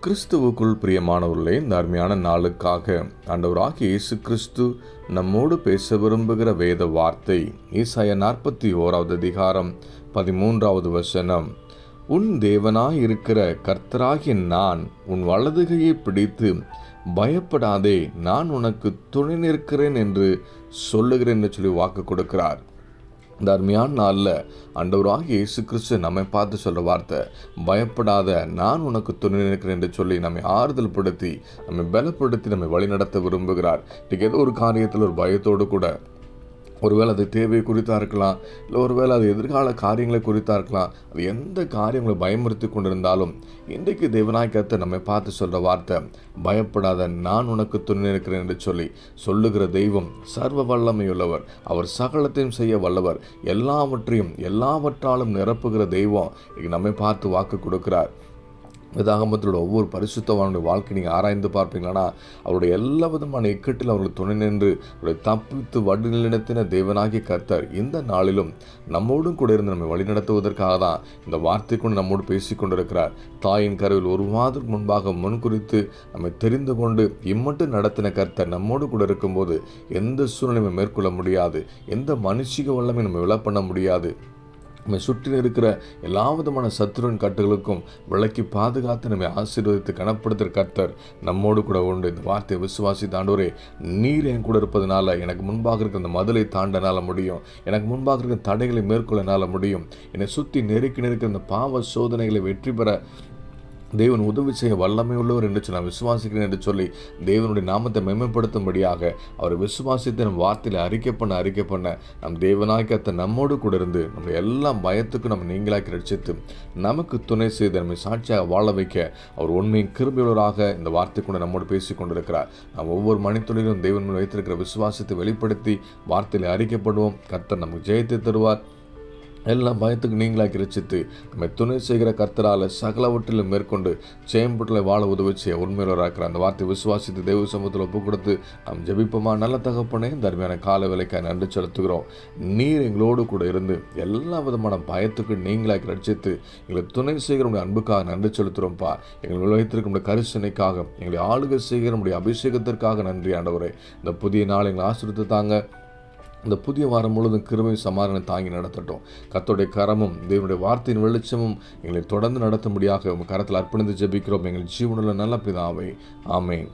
கிறிஸ்துவுக்குள் பிரியமானவர்களே, இந்த அருமையான நாளுக்காக ஆண்டவராகிய இயேசு கிறிஸ்து நம்மோடு பேச விரும்புகிற வேத வார்த்தை ஏசாயா 41 அதிகாரம் 13 வசனம். உன் தேவனாயிருக்கிற கர்த்தராகிய நான் உன் வலதுகையை பிடித்து பயப்படாதே, நான் உனக்கு துணை நிற்கிறேன் என்று சொல்லுகிறேன் என்று சொல்லி வாக்கு கொடுக்கிறார். இந்த அருமையான நாளில் ஆண்டவராகிய இயேசு கிறிஸ்து நம்மை பார்த்து சொல்கிற வார்த்தை, பயப்படாத, நான் உனக்கு துணை நிற்கிறேன் என்று சொல்லி நம்மை ஆறுதல் படுத்தி, நம்மை பலப்படுத்தி, நம்மை வழிநடத்த விரும்புகிறார். இன்றைக்கு ஏதோ ஒரு காரியத்தில் ஒரு பயத்தோடு கூட, ஒருவேளை அது தேவை குறித்தாக இருக்கலாம், இல்லை ஒருவேளை அது எதிர்கால காரியங்களை குறித்தாக இருக்கலாம், அது எந்த காரியங்களை பயமுறுத்தி கொண்டிருந்தாலும் இன்றைக்கு தேவனாய் கர்த்தர் நம்மை பார்த்து சொல்கிற வார்த்தை, பயப்படாத, நான் உனக்கு துணை இருக்கிறேன் என்று சொல்லி சொல்லுகிற தெய்வம் சர்வ வல்லமையுள்ளவர். அவர் சகலத்தையும் செய்ய வல்லவர். எல்லாவற்றாலும் நிரப்புகிற தெய்வம் நம்மை பார்த்து வாக்கு கொடுக்கிறார். வேதாகமத்தோட ஒவ்வொரு பரிசுத்தவானுடைய வாழ்க்கை நீங்கள் ஆராய்ந்து பார்ப்பீங்களா, அவருடைய எல்லா விதமான இக்கட்டில் அவர்களுக்கு துணை நின்று அவருடைய தப்பித்து வழிநடத்தின தேவனாகிய கர்த்தர் இந்த நாளிலும் நம்மோடும் கூட இருந்து நம்மை வழிநடத்துவதற்காக தான் இந்த வார்த்தை கொண்டு நம்மோடு பேசி கொண்டிருக்கிறார். தாயின் கருவில் ஒரு மாதத்துக்கு முன்பாக முன்குறித்து நம்மை தெரிந்து கொண்டு இம்மட்டும் நடத்தின கர்த்தர் நம்மோடு கூட இருக்கும்போது எந்த சூழ்நிலையை மேற்கொள்ள முடியாது, எந்த மனுஷிக வல்லமை நம்ம விலை பண்ண முடியாது. நம்மை சுற்றி இருக்கிற எல்லா விதமான சத்துருவின் கட்டுகளுக்கும் விலக்கி பாதுகாத்து நம்மை ஆசீர்வதித்து கனப்படுத்துகிற கர்த்தர் நம்மோடு கூட உண்டு. இந்த வார்த்தையை விசுவாசித்த ஆண்டவரே, நீர் என் கூட இருப்பதனால எனக்கு முன்பாக இருக்கிற இந்த மதிலை தாண்டனால முடியும், எனக்கு முன்பாக இருக்கிற தடைகளை மேற்கொள்ளனால முடியும், என்னை சுற்றி நெருக்கி இருக்கிற இந்த பாவ சோதனைகளை வெற்றி பெற தேவன் உதவி செய்ய வல்லமை உள்ளவர் என்று நான் விசுவாசிக்கிறேன் என்று சொல்லி தேவனுடைய நாமத்தை மேம்படுத்தும்படியாக அவர் விசுவாசித்த நம் வார்த்தையில் அறிக்கை பண்ண நம் தேவனாய்க்கத்தை நம்மோடு கூட இருந்து நம்ம எல்லா பயத்துக்கும் நம்ம நீங்களாக்கி ரட்சித்து நமக்கு துணை செய்து நம்மை சாட்சியாக வாழ வைக்க அவர் உண்மையின் கிருபையுள்ளவராக இந்த வார்த்தை கொண்டு நம்மோடு பேசி கொண்டிருக்கிறார். நாம் ஒவ்வொரு மணித்துளிலும் தேவன் வைத்திருக்கிற விசுவாசத்தை வெளிப்படுத்தி வார்த்தையில் அறிக்கைப்படுவோம். கர்த்தர் நமக்கு ஜெயத்தை தருவார். எல்லாம் பயத்துக்கு நீங்களாக்கி ரட்சித்து நம்மை துணை செய்கிற கர்த்தரால் சகலவற்றிலும் மேற்கொண்டு ஜெயம்புட்டில் வாழ உதவி செய்ய உண்மையுள்ளவராக அந்த வார்த்தை விசுவாசித்து தெய்வ சமூகத்தில் ஒப்பு கொடுத்து நாம் ஜெபிப்போமா. நல்ல தகப்பனே, இந்த அருமையான கால வேலைக்காக நன்றி செலுத்துகிறோம். நீர் எங்களோடு கூட இருந்து எல்லா விதமான பயத்துக்கு நீங்களாக்கி ரட்சித்து எங்களை துணை செய்கிற நம்முடைய அன்புக்காக நன்றி செலுத்துகிறோம்ப்பா. எங்களை உலகத்திற்கு நம்முடைய கரிசனைக்காக, எங்களை ஆளுகை செய்கிற நம்முடைய அபிஷேகத்திற்காக நன்றி ஆண்டவரே. இந்த புதிய நாள் எங்களை ஆசீர்வதித்து தாங்க. இந்த புதிய வாரம் முழுவதும் கிருபை சமாதானம் தாங்கி நடத்தட்டும். கர்த்தருடைய கரமும் தேவனுடைய வார்த்தையின் வெளிச்சமும் எங்களை தொடர்ந்து நடத்தும்படியாக உங்கள் கரத்தில் அர்ப்பணித்து ஜெபிக்கிறோம். எங்கள் ஜீவனுள்ள நல்ல பிதாவே, ஆமென்.